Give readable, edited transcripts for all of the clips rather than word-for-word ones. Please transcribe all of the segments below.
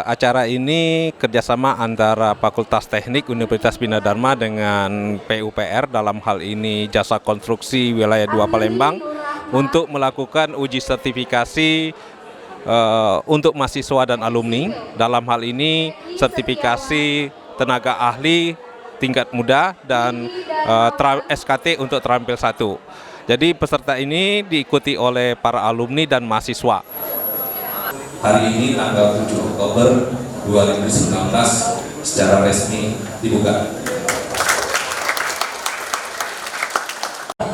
Acara ini kerjasama antara Fakultas Teknik Universitas Bina Dharma dengan PUPR, dalam hal ini Jasa Konstruksi Wilayah 2 Palembang, untuk melakukan uji sertifikasi untuk mahasiswa dan alumni. Dalam hal ini sertifikasi tenaga ahli tingkat muda dan SKT untuk terampil 1. Jadi peserta ini diikuti oleh para alumni dan mahasiswa. Hari ini tanggal 7 Oktober 2019 secara resmi dibuka.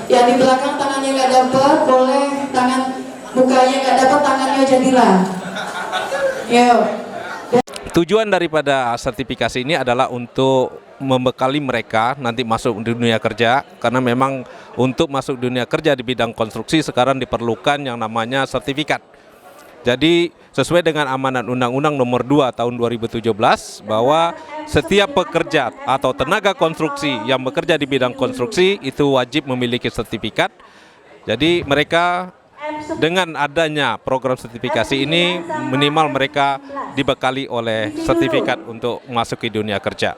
Yang di belakang tangannya nggak dapat, boleh tangan mukanya nggak dapat, tangannya jadilah. Yo. Tujuan daripada sertifikasi ini adalah untuk membekali mereka nanti masuk dunia kerja, karena memang untuk masuk dunia kerja di bidang konstruksi sekarang diperlukan yang namanya sertifikat. Jadi sesuai dengan amanat Undang-Undang Nomor 2 Tahun 2017 bahwa setiap pekerja atau tenaga konstruksi yang bekerja di bidang konstruksi itu wajib memiliki sertifikat. Jadi mereka dengan adanya program sertifikasi ini minimal mereka dibekali oleh sertifikat untuk masuk ke dunia kerja.